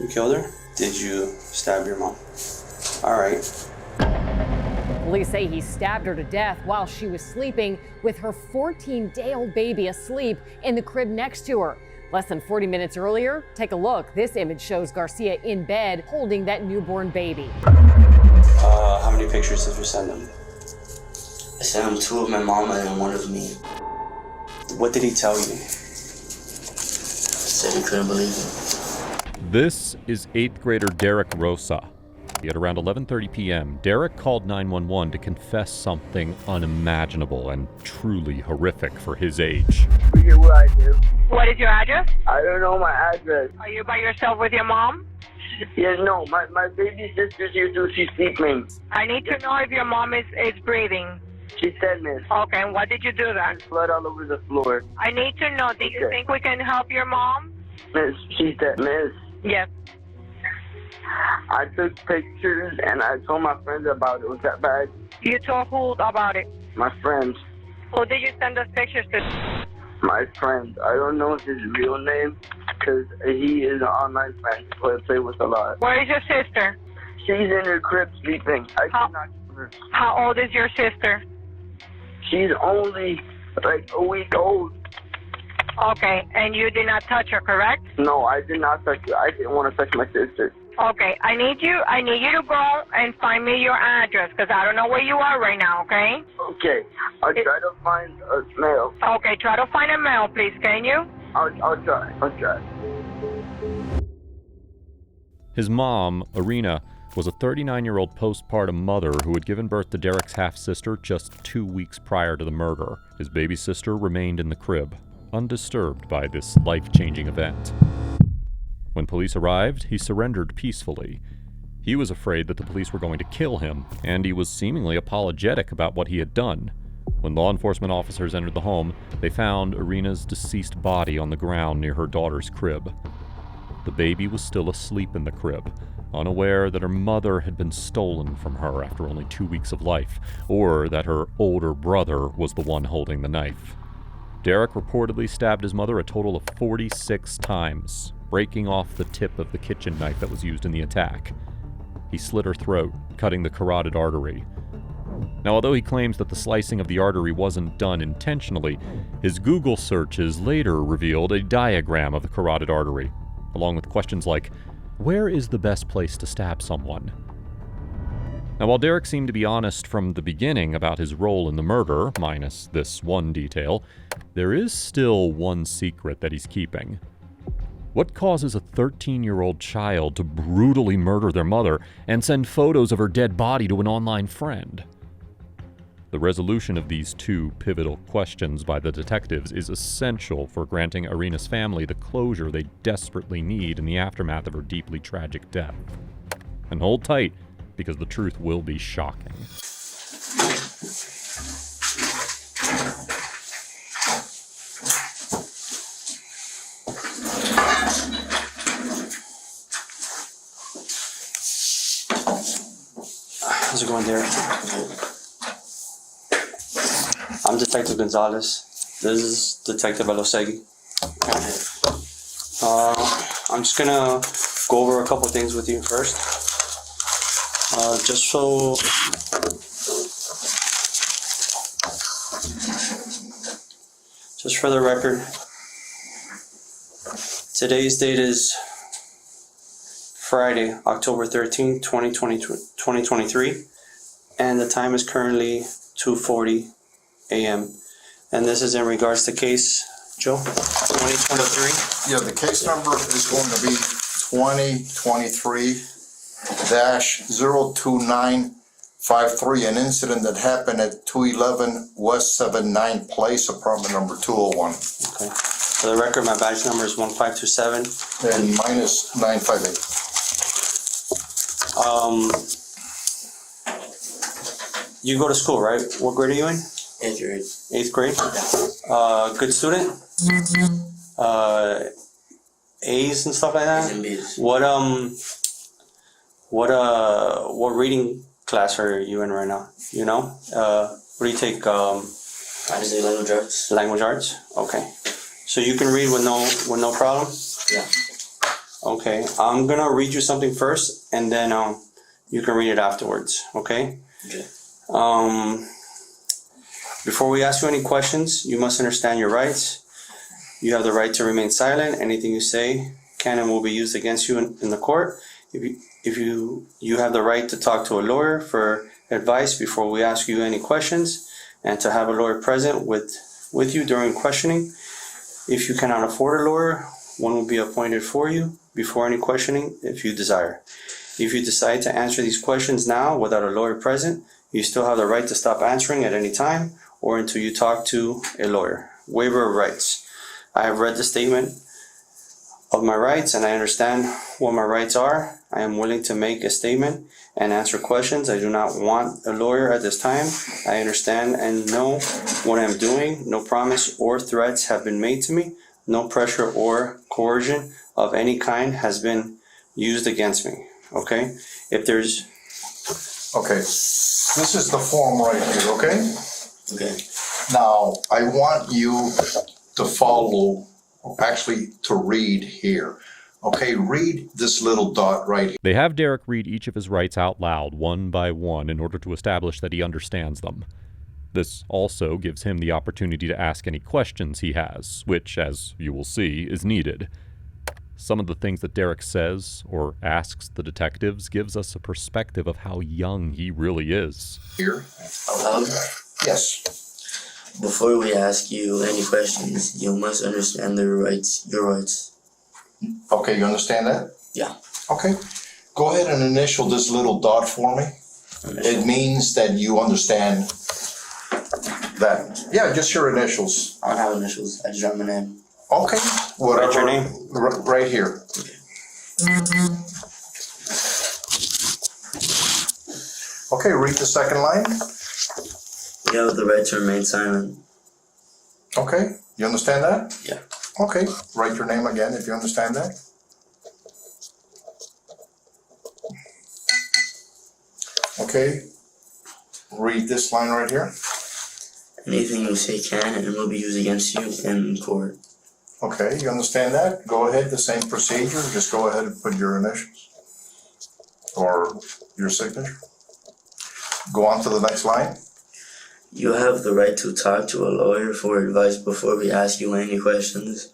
You killed her? Did you stab your mom? All right. Police say he stabbed her to death while she was sleeping with her 14-day-old baby asleep in the crib next to her. Less than 40 minutes earlier, take a look. This image shows Garcia in bed holding that newborn baby. How many pictures did you send him? I sent him 2 of my mama and 1 of me. What did he tell you? He said he couldn't believe it. This is 8th grader Derek Rosa. At around 11:30 p.m., Derek called 911 to confess something unimaginable and truly horrific for his age. Forget what I do. What is your address? I don't know my address. Are you by yourself with your mom? Yes, no, my baby sister's here too. She's sleeping. I need to know if your mom is breathing. She said, miss. Okay, and what did you do then? There's blood all over the floor. I need to know, do you think we can help your mom? Miss, she said, miss. Yes. I took pictures and I told my friends about it. Was that bad? You told who about it? My friends. Who did you send those pictures to? My friend. I don't know his real name because he is an online friend who I play with a lot. Where is your sister? She's in her crib sleeping. I cannot kill her. How old is your sister? She's only like a week old. Okay, and you did not touch her, correct? No, I did not touch her. I didn't want to touch my sister. Okay, I need you to go and find me your address because I don't know where you are right now, okay? Okay, I'll try to find a mail. Okay, try to find a mail, please, can you? I'll try. His mom, Irena, was a 39-year-old postpartum mother who had given birth to Derek's half-sister just 2 weeks prior to the murder. His baby sister remained in the crib, undisturbed by this life-changing event. When police arrived, he surrendered peacefully. He was afraid that the police were going to kill him, and he was seemingly apologetic about what he had done. When law enforcement officers entered the home, they found Irena's deceased body on the ground near her daughter's crib. The baby was still asleep in the crib, unaware that her mother had been stolen from her after only 2 weeks of life, or that her older brother was the one holding the knife. Derek reportedly stabbed his mother a total of 46 times, breaking off the tip of the kitchen knife that was used in the attack. He slit her throat, cutting the carotid artery. Now, although he claims that the slicing of the artery wasn't done intentionally, his Google searches later revealed a diagram of the carotid artery, along with questions like, where is the best place to stab someone? Now, while Derek seemed to be honest from the beginning about his role in the murder, minus this one detail, there is still one secret that he's keeping. What causes a 13-year-old child to brutally murder their mother and send photos of her dead body to an online friend? The resolution of these two pivotal questions by the detectives is essential for granting Irena's family the closure they desperately need in the aftermath of her deeply tragic death. And hold tight, because the truth will be shocking. How's it going, Derek? I'm Detective Gonzalez. This is Detective Elosegui. I'm just gonna go over a couple things with you first. Just for the record, today's date is Friday, October 13th, 2023, and the time is currently 2:40 a.m. And this is in regards to case, Joe, 2023? Yeah, the case number is going to be 2023-02953, an incident that happened at 211 West 79 Place, apartment number 201. Okay. For the record, my badge number is 1527. And minus 958. You go to school, right? What grade are you in? 8th grade. 8th grade? Good student? A's and stuff like that? A's and B's. What reading class are you in right now? You know? What do you take? Honestly, language arts. Language arts? Okay. So you can read with no problem? Yeah. Okay, I'm gonna read you something first, and then you can read it afterwards. Okay. Okay. Before we ask you any questions, you must understand your rights. You have the right to remain silent. Anything you say can and will be used against you in the court. If you have the right to talk to a lawyer for advice before we ask you any questions, and to have a lawyer present with you during questioning. If you cannot afford a lawyer, one will be appointed for you before any questioning if you desire. If you decide to answer these questions now without a lawyer present, you still have the right to stop answering at any time or until you talk to a lawyer. Waiver of rights. I have read the statement of my rights and I understand what my rights are. I am willing to make a statement and answer questions. I do not want a lawyer at this time. I understand and know what I'm doing. No promise or threats have been made to me. No pressure or coercion of any kind has been used against me. Okay? If there's... Okay, this is the form right here, okay? Okay. Now, I want you to follow, actually to read here. Okay, read this little dot right here. They have Derek read each of his rights out loud, one by one, in order to establish that he understands them. This also gives him the opportunity to ask any questions he has, which, as you will see, is needed. Some of the things that Derek says or asks the detectives gives us a perspective of how young he really is. Here. Aloud? Yes. Before we ask you any questions, you must understand your rights. Okay, you understand that? Yeah. Okay. Go ahead and initial this little dot for me. It means that you understand that. Yeah, just your initials. I don't have initials. I just write my name. Okay. Whatever. Write your name. Right here. Okay, read the second line. You have the right to remain silent. Okay, you understand that? Yeah. Okay, write your name again if you understand that. Okay, read this line right here. Anything you say can and will be used against you in court. Okay, you understand that? Go ahead, the same procedure, just go ahead and put your initials or your signature. Go on to the next line. You have the right to talk to a lawyer for advice before we ask you any questions,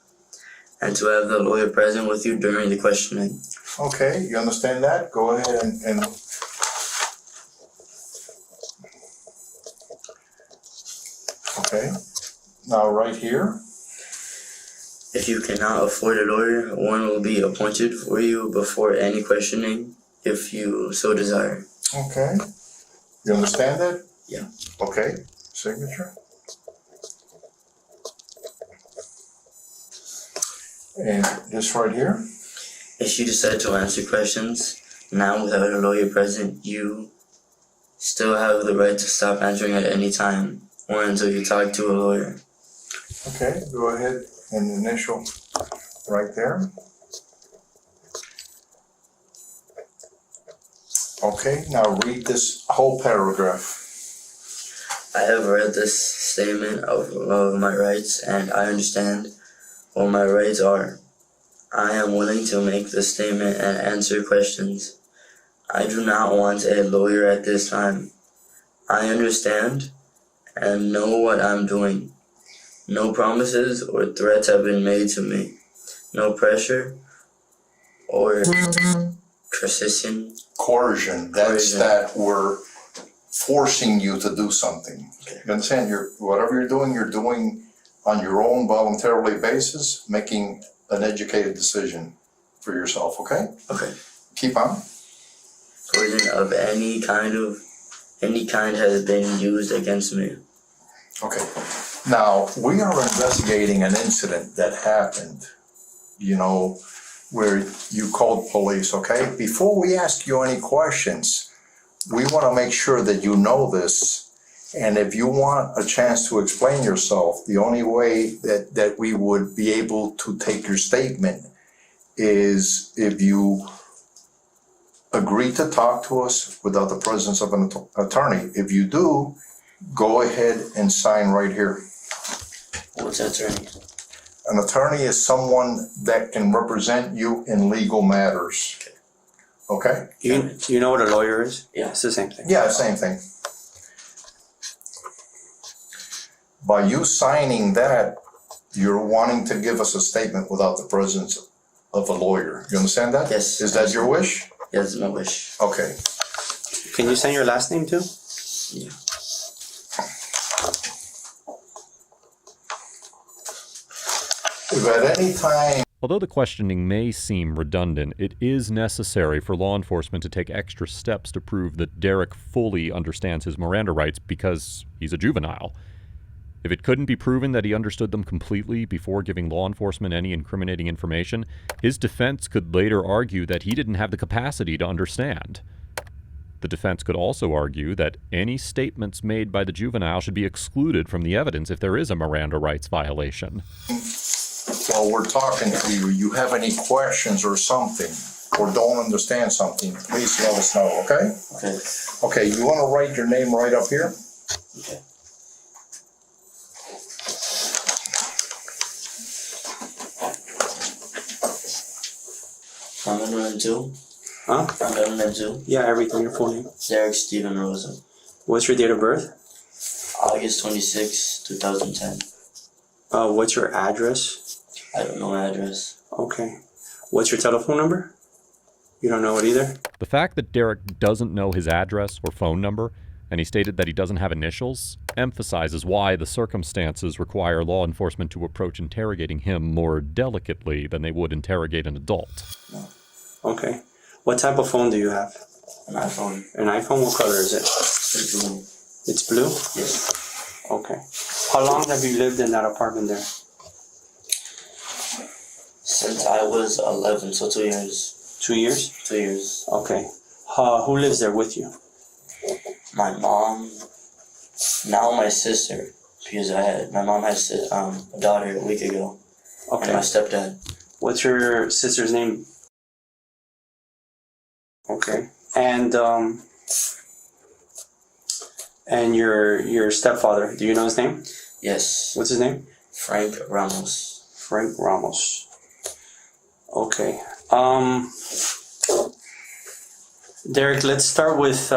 and to have the lawyer present with you during the questioning. Okay, you understand that? Go ahead and okay, now right here. If you cannot afford a lawyer, one will be appointed for you before any questioning, if you so desire. Okay, you understand that? Yeah. Okay, signature. And this right here. If you decide to answer questions now without a lawyer present, you still have the right to stop answering at any time or until you talk to a lawyer. Okay, go ahead and initial right there. Okay, now read this whole paragraph. I have read this statement of my rights, and I understand what my rights are. I am willing to make this statement and answer questions. I do not want a lawyer at this time. I understand and know what I'm doing. No promises or threats have been made to me. No pressure or Coercion, that's that we're forcing you to do something. Okay. You understand? Whatever you're doing on your own voluntarily basis, making an educated decision for yourself, okay? Okay. Keep on. Coercion of any kind has been used against me. Okay. Now, we are investigating an incident that happened, where you called police, okay? Before we ask you any questions, we want to make sure that you know this. And if you want a chance to explain yourself, the only way that we would be able to take your statement is if you agree to talk to us without the presence of an attorney. If you do, go ahead and sign right here. What's that, attorney? An attorney is someone that can represent you in legal matters. Okay? You know what a lawyer is? Yeah. It's the same thing. Yeah, same thing. By you signing that, you're wanting to give us a statement without the presence of a lawyer. You understand that? Yes. Is that your wish? Yes, my wish. Okay. Can you send your last name too? Yeah. If at any time Although the questioning may seem redundant, it is necessary for law enforcement to take extra steps to prove that Derek fully understands his Miranda rights because he's a juvenile. If it couldn't be proven that he understood them completely before giving law enforcement any incriminating information, his defense could later argue that he didn't have the capacity to understand. The defense could also argue that any statements made by the juvenile should be excluded from the evidence if there is a Miranda rights violation. while we're talking to you, you have any questions or something, or don't understand something, please let us know, okay? Okay. Okay, you want to write your name right up here? Okay. I'm gonna do. Huh? I'm gonna do. Yeah, everything, your full name. Derek Stephen Rosa. What's your date of birth? August 26, 2010. What's your address? I don't know my address. Okay. What's your telephone number? You don't know it either? The fact that Derek doesn't know his address or phone number, and he stated that he doesn't have initials, emphasizes why the circumstances require law enforcement to approach interrogating him more delicately than they would interrogate an adult. No. Okay. What type of phone do you have? An iPhone. An iPhone? What color is it? It's blue. It's blue? Yes. Okay. How long have you lived in that apartment there? Since I was 11, so 2 years. 2 years? 2 years. Okay. Who lives there with you? My mom, now my sister, because my mom had a daughter a week ago, and Okay. my stepdad. What's your sister's name? Okay. And your stepfather, do you know his name? Yes, What's his name? Frank Ramos. Frank Ramos. Okay. Derek, let's start with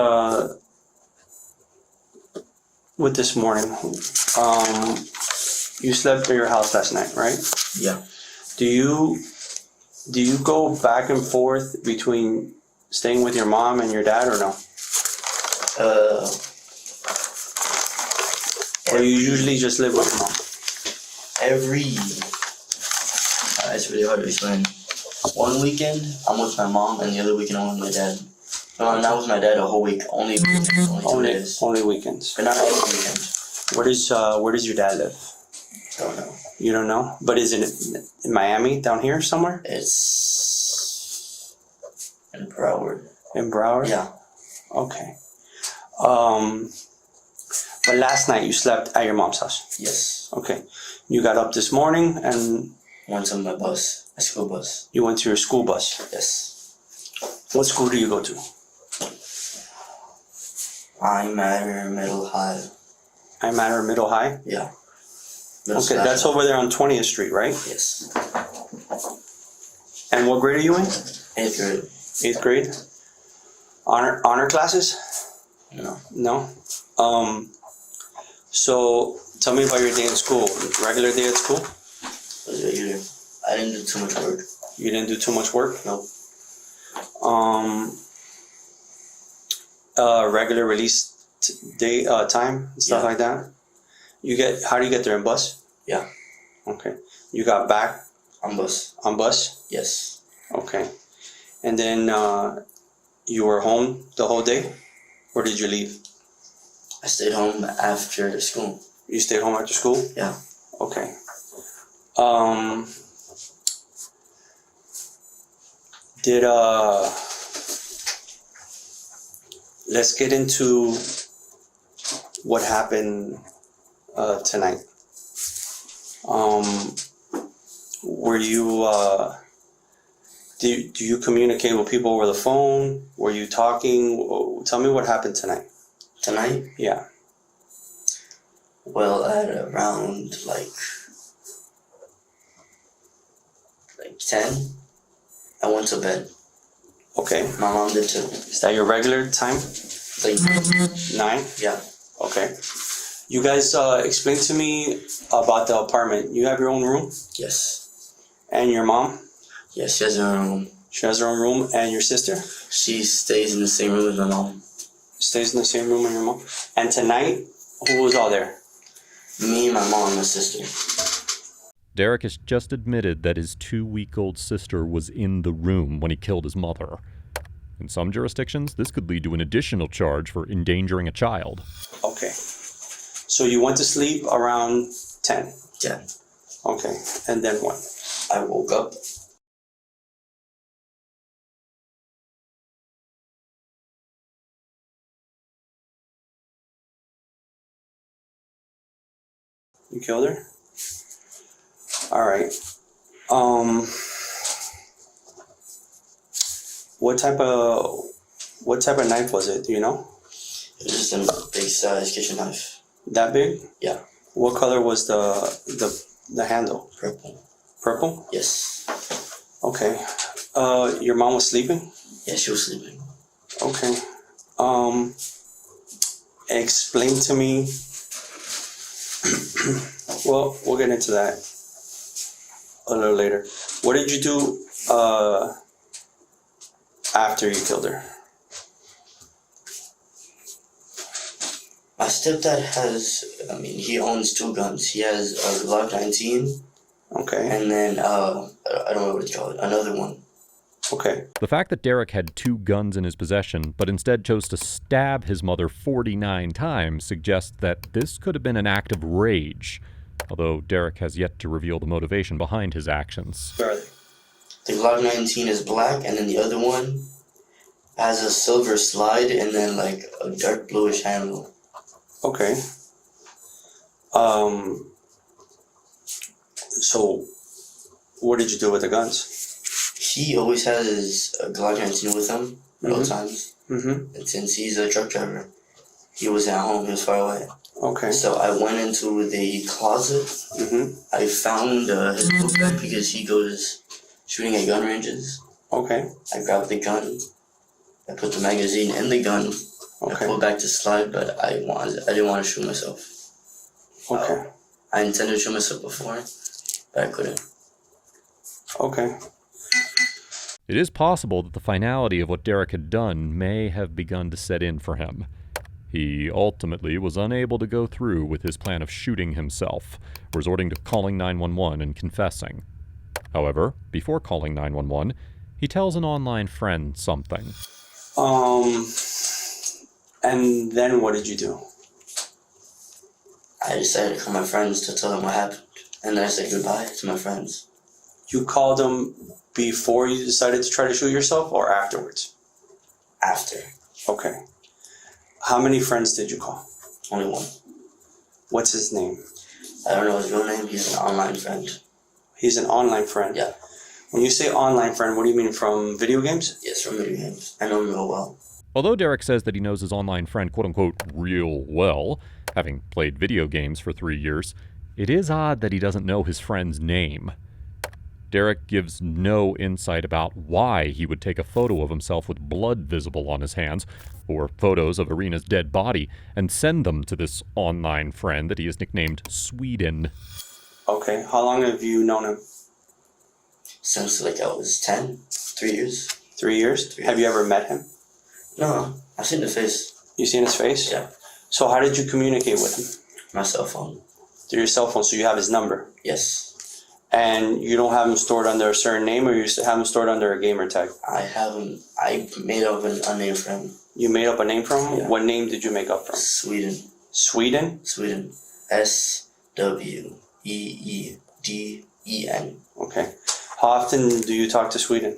this morning. You slept at your house last night, right? Yeah. Do you go back and forth between staying with your mom and your dad, or no? Or you usually just live with your mom? It's really hard to explain. One weekend, I'm with my mom, and the other weekend, I'm with my dad. No, I'm not with my dad a whole week, only 2 days. Only weekends. But not every weekend. Where does your dad live? Don't know. You don't know? But is it in Miami, down here somewhere? It's in Broward. In Broward? Yeah. Okay. But last night you slept at your mom's house. Yes. Okay. You got up this morning and Went to my bus, my school bus. you went to your school bus. Yes. What school do you go to? I'm at Middle High. I'm at her Middle High. Yeah. Okay, that's over there on 20th Street, right? Yes. And what grade are you in? 8th grade. 8th grade. Honor classes? No. No. So tell me about your day in school. Regular day at school? It was regular. I didn't do too much work. You didn't do too much work? Nope. Regular release day time and stuff Yeah. like that. How do you get there in bus? Yeah. Okay. You got back On bus. on bus? Yes. Okay. And then you were home the whole day? Or did you leave? I stayed home after school. You stayed home after school? Yeah. Okay. Let's get into what happened tonight. Were you do you communicate with people over the phone? Were you talking? Tell me what happened tonight. Tonight? Yeah. Well, at around 10, I went to bed. Okay. My mom did too. Is that your regular time? Like 9? yeah. Okay. You guys explain to me about the apartment. You have your own room? Yes. And your mom? Yes, she has her own room. She has her own room. And your sister? She stays in the same room as my mom. Stays in the same room as your mom. And tonight, who was all there? Me, my mom, and my sister. Derek has just admitted that his 2-week-old sister was in the room when he killed his mother. In some jurisdictions, this could lead to an additional charge for endangering a child. Okay. So you went to sleep around 10? 10. Okay. And then what? I woke up. You killed her? All right. What type of knife was it? Do you know? It was just a big size kitchen knife. That big? Yeah. What color was the handle? Purple. Purple? Yes. Okay. Your mom was sleeping? Yeah, she was sleeping. Okay. Explain to me. Well, we'll get into that a little later. What did you do after you killed her? My stepdad he owns 2 guns. He has a Glock 19. Okay. And then, I don't know what it's called, another one. Okay. The fact that Derek had 2 guns in his possession, but instead chose to stab his mother 49 times suggests that this could have been an act of rage, although Derek has yet to reveal the motivation behind his actions. Where are they? The Glock 19 is black, and then the other one has a silver slide and then like a dark bluish handle. Okay. So, what did you do with the guns? He always has his Glock 19 with him at all times. Mm-hmm. And since he's a truck driver, he was at home, he was far away. Okay. So I went into the closet. Mm-hmm. I found his book bag because he goes shooting at gun ranges. Okay. I grabbed the gun. I put the magazine in the gun. I Okay. pulled back the slide, but I didn't want to shoot myself. Okay. I intended to shoot myself before, but I couldn't. Okay. It is possible that the finality of what Derek had done may have begun to set in for him. He ultimately was unable to go through with his plan of shooting himself, resorting to calling 911 and confessing. However, before calling 911, he tells an online friend something. And then what did you do? I decided to call my friends to tell them what happened, and then I said goodbye to my friends. You called them before you decided to try to shoot yourself or afterwards? After. Okay. How many friends did you call? Only one. What's his name? I don't know his real name. He's an online friend. He's an online friend? Yeah. When you say online friend, what do you mean, from video games? Yes, from video games. I know him real well. Although Derek says that he knows his online friend quote-unquote real well, having played video games for 3 years, it is odd that he doesn't know his friend's name. Derek gives no insight about why he would take a photo of himself with blood visible on his hands, or photos of Irena's dead body, and send them to this online friend that he has nicknamed Sweden. Okay. How long have you known him? Since like I was 10, 3 years. 3 years? Have you ever met him? No, I've seen the face. You seen his face? Yeah. So how did you communicate with him? My cell phone. Through your cell phone, so you have his number? Yes. And you don't have him stored under a certain name, or you have him stored under a gamer tag? I made up a name for him. You made up a name for him? Yeah. What name did you make up for him? Sweden. Sweden? Sweden. SWEEDEN. Okay. How often do you talk to Sweden?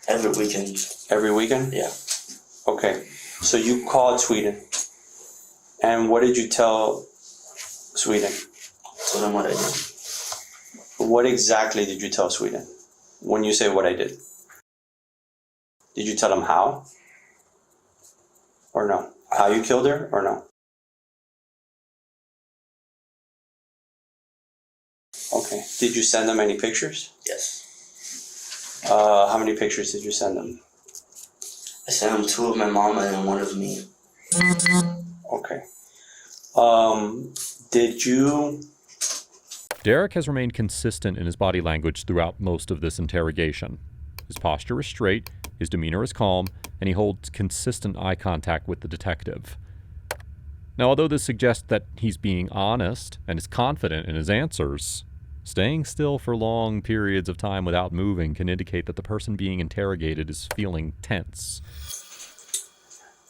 Every weekend. Every weekend? Yeah. Okay. So you called Sweden. And what did you tell Sweden? Told him what I did. What exactly did you tell Sweden when you say what I did? Did you tell him how? Or no? How you killed her or no? Okay. Did you send them any pictures? Yes. How many pictures did you send them? I sent him 2 of my mom and then 1 of me. Okay. Did you... Derek has remained consistent in his body language throughout most of this interrogation. His posture is straight, his demeanor is calm, and he holds consistent eye contact with the detective. Now, although this suggests that he's being honest and is confident in his answers, staying still for long periods of time without moving can indicate that the person being interrogated is feeling tense.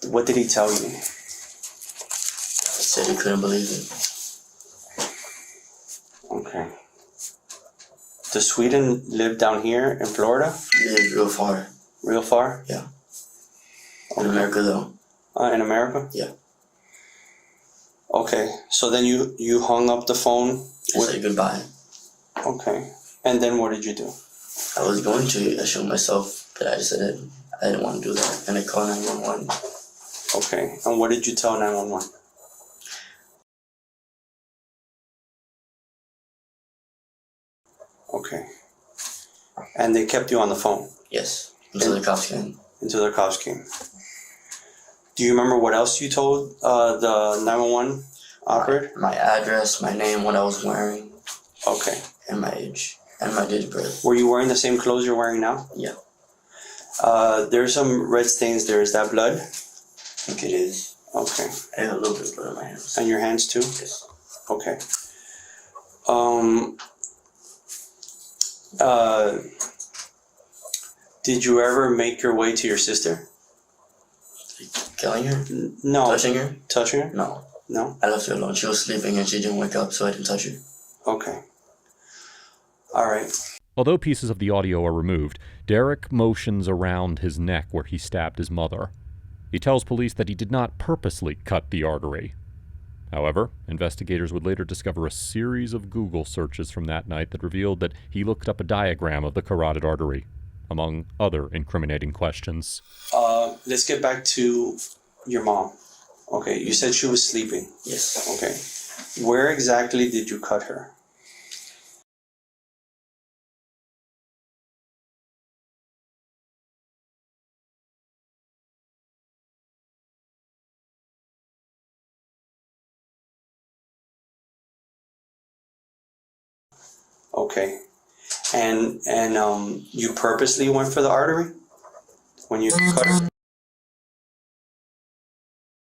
What did he tell you? He said he couldn't believe it. Okay. Does Sweden live down here in Florida? He lived real far. Real far? Yeah. In America, though. In America? Yeah. Okay. So then you hung up the phone? I said goodbye. Okay. And then what did you do? I was going to show myself, but I decided I didn't want to do that. And I called 911. Okay. And what did you tell 911? Okay. And they kept you on the phone? Yes. Until the cops came. Until the cops came. Do you remember what else you told the 911 operator? My address, my name, what I was wearing. Okay. And my age. And my date of birth. Were you wearing the same clothes you're wearing now? Yeah. There's some red stains there. Is that blood? I think it is. Okay. I have a little bit of blood on my hands. And your hands too? Yes. Okay. Did you ever make your way to your sister? Killing her? No. Touching her? Touching her? No. No? I left her alone. She was sleeping and she didn't wake up, so I didn't touch her. Okay. All right. Although pieces of the audio are removed, Derek motions around his neck where he stabbed his mother. He tells police that he did not purposely cut the artery. However, investigators would later discover a series of Google searches from that night that revealed that he looked up a diagram of the carotid artery, among other incriminating questions. Let's get back to your mom. Okay, you said she was sleeping. Yes. Okay. Where exactly did you cut her? Okay. And you purposely went for the artery when you cut her?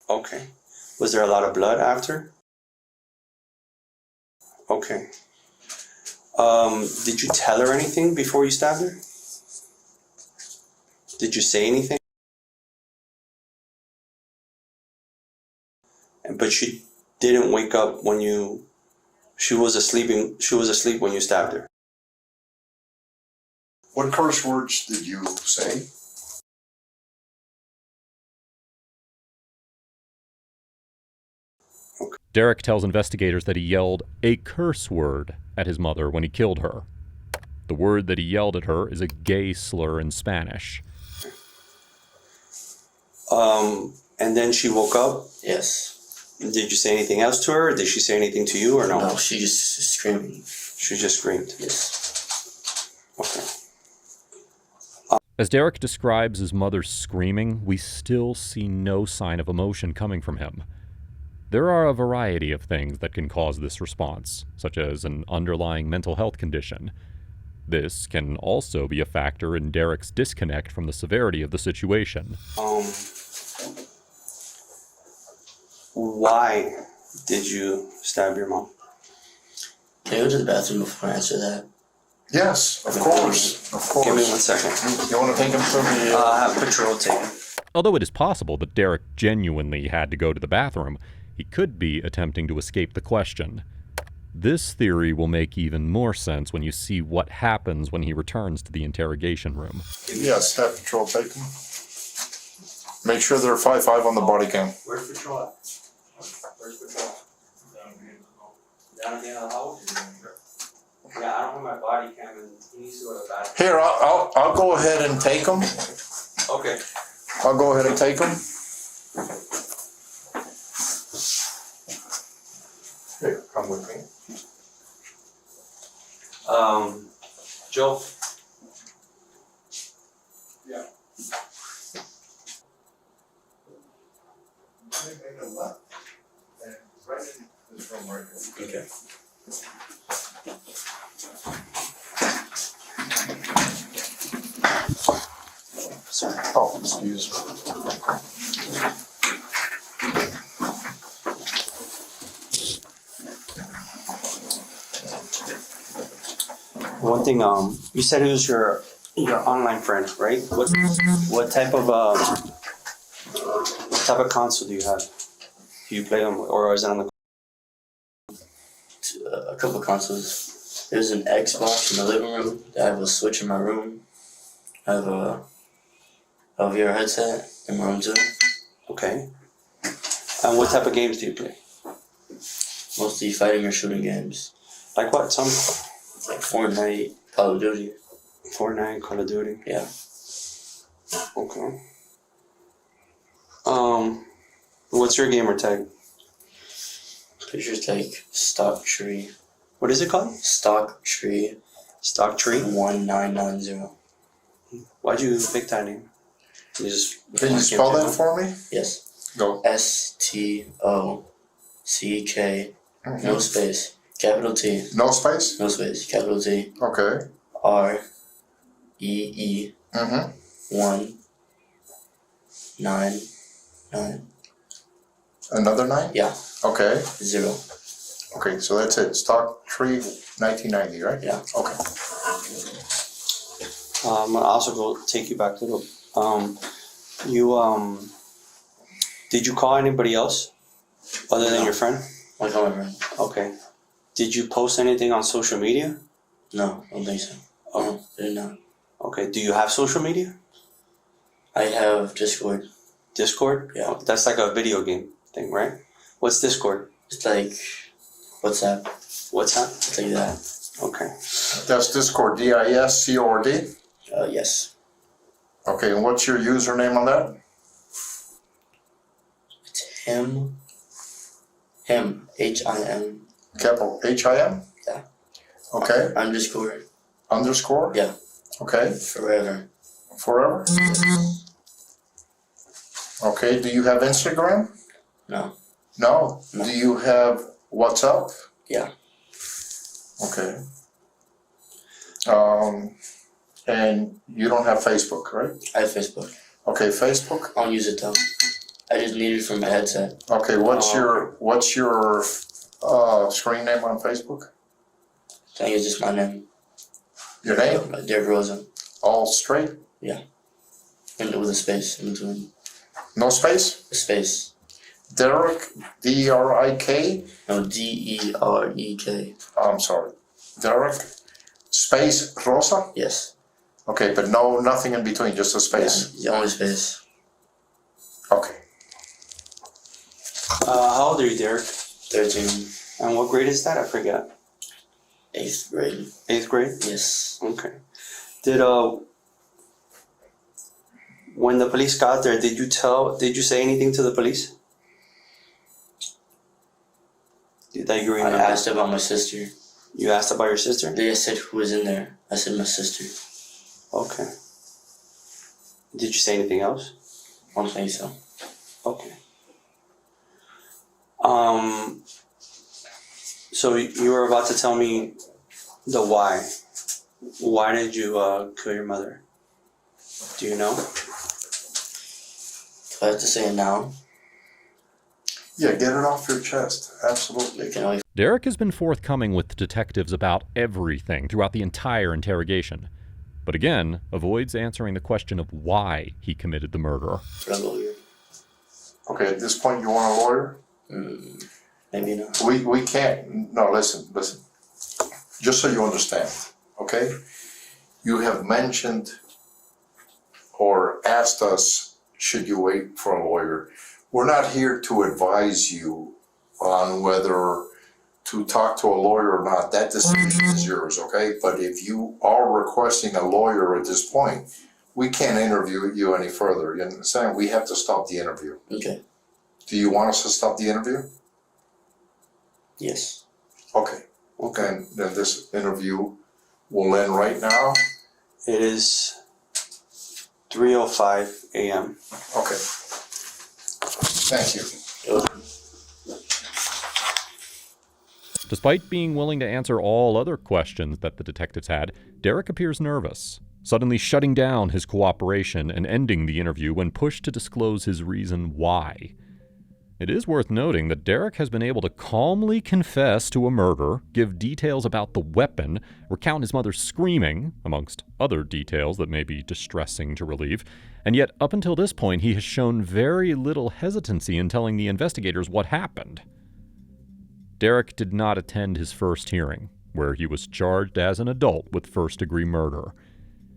Okay. Was there a lot of blood after? Okay. Did you tell her anything before you stabbed her? Did you say anything? But she didn't wake up when you... She was asleep when you stabbed her. What curse words did you say? Okay. Derek tells investigators that he yelled a curse word at his mother when he killed her. The word that he yelled at her is a gay slur in Spanish. And then she woke up? Yes. Did you say anything else to her? Or did she say anything to you or no? No, she just screaming. She just screamed? Yes. Okay. As Derek describes his mother screaming, we still see no sign of emotion coming from him. There are a variety of things that can cause this response, such as an underlying mental health condition. This can also be a factor in Derek's disconnect from the severity of the situation. Why did you stab your mom? Can you go to the bathroom before I answer that? Yes, of course. Of course. Give me 1 second. You want to take him to the... I have patrol taken. Although it is possible that Derek genuinely had to go to the bathroom, he could be attempting to escape the question. This theory will make even more sense when you see what happens when he returns to the interrogation room. Yes, have patrol take him. Make sure they're 5'5" on the body cam. Where's patrol at? Where's patrol? Down at the end of the house? Yeah, I don't have my body cam and he needs to go to the bathroom. Here, I'll go ahead and take him. Okay. I'll go ahead and take him. Here, come with me. Joe. Yeah. Make a left. And right in this room right here. Okay. Sorry. Oh, excuse me. One thing, you said it was your online friend, right? What type of console do you have? Do you play them, or is it on the? A couple consoles. There's an Xbox in the living room. I have a Switch in my room. I have a VR headset in my room too. Okay. And what type of games do you play? Mostly fighting or shooting games. Like what? Some Like Fortnite, Call of Duty. Fortnite, Call of Duty. Yeah. Okay. What's your gamer tag? Pictures like Stock Tree. What is it called? Stock Tree Stock Tree. 1990. Why'd you pick that name? You just Can you spell that for me? Yes. Go. STOCK. No space. Capital T. No space? No space. Capital T. Okay. REE. Mm-hmm. 199. Another 9? Yeah. Okay. 0. Okay, so that's it. Stock Tree 1990, right? Yeah. Okay. I'm gonna also go take you back to the. Did you call anybody else other than No. your friend? My camera. Okay. Did you post anything on social media? No, I don't think so. Oh, I did not. Okay. Do you have social media? I have Discord. Discord? Yeah. That's like a video game thing, right? What's Discord? It's like WhatsApp. What's that? It's like that. Okay. That's Discord, DISCORD? Yes. Okay, and what's your username on that? It's him. Him. HIM. Capital HIM? Yeah. Okay, Underscore. underscore? Yeah. Okay, Forever. forever? Okay, do you have Instagram? No. No? No. Do you have WhatsApp? Yeah. Okay. And you don't have Facebook, right? I have Facebook. Okay, Facebook. I don't use it though. I just need it for my headset. Okay, what's your screen name on Facebook? I think it's just my name. Your name? Derek Rosa. All straight? And with a space in between. No space? A space. Derek, D-R-I-K? No, DEREK. I'm sorry. Derek, space Rosa? Yes. Okay, but nothing in between, just a space. Yeah, the only space. Okay. How old are you, Derek? 13. And what grade is that? I forget. 8th grade. 8th grade? Yes. Okay. Did when the police got there, did you say anything to the police? That you I remember? asked about my sister. You asked about your sister? They said who was in there. I said my sister. Okay. Did you say anything else? I don't think so. Okay. So you were about to tell me the why. Why did you kill your mother? Do you know? Do I have to say it now? Yeah, get it off your chest. Absolutely. You can only Derek has been forthcoming with detectives about everything throughout the entire interrogation, but again, avoids answering the question of why he committed the murder. struggle here. Okay, at this point, you want a lawyer? Maybe not. We can't. No, listen. Just so you understand, okay? You have mentioned or asked us, should you wait for a lawyer? We're not here to advise you on whether to talk to a lawyer or not. That decision is yours, okay? But if you are requesting a lawyer at this point, we can't interview you any further. You understand? We have to stop the interview. Okay. Do you want us to stop the interview? Yes. Okay. Okay. Then this interview will end right now? It is 3:05 a.m. Okay. Thank you. Despite being willing to answer all other questions that the detectives had, Derek appears nervous, suddenly shutting down his cooperation and ending the interview when pushed to disclose his reason why. It is worth noting that Derek has been able to calmly confess to a murder, give details about the weapon, recount his mother's screaming, amongst other details that may be distressing to relieve, and yet up until this point he has shown very little hesitancy in telling the investigators what happened. Derek did not attend his first hearing, where he was charged as an adult with first-degree murder.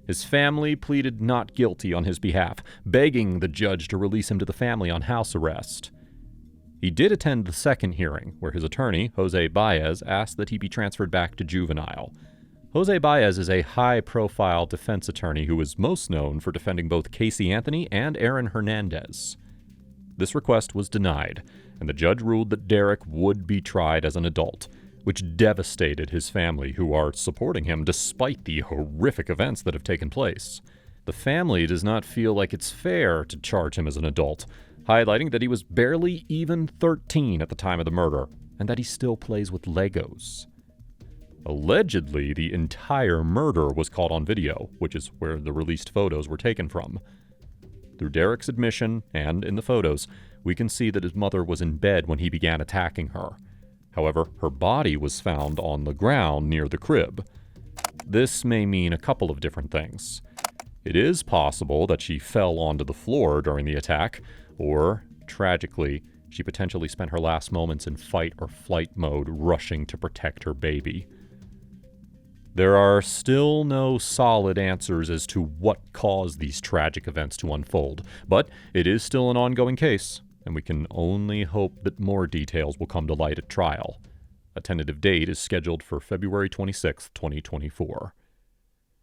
His family pleaded not guilty on his behalf, begging the judge to release him to the family on house arrest. He did attend the second hearing, where his attorney, Jose Baez, asked that he be transferred back to juvenile. Jose Baez is a high-profile defense attorney who is most known for defending both Casey Anthony and Aaron Hernandez. This request was denied, and the judge ruled that Derek would be tried as an adult, which devastated his family, who are supporting him despite the horrific events that have taken place. The family does not feel like it's fair to charge him as an adult, highlighting that he was barely even 13 at the time of the murder, and that he still plays with Legos. Allegedly, the entire murder was caught on video, which is where the released photos were taken from. Through Derek's admission, and in the photos, we can see that his mother was in bed when he began attacking her. However, her body was found on the ground near the crib. This may mean a couple of different things. It is possible that she fell onto the floor during the attack, or, tragically, she potentially spent her last moments in fight or flight mode rushing to protect her baby. There are still no solid answers as to what caused these tragic events to unfold, but it is still an ongoing case, and we can only hope that more details will come to light at trial. A tentative date is scheduled for February 26, 2024.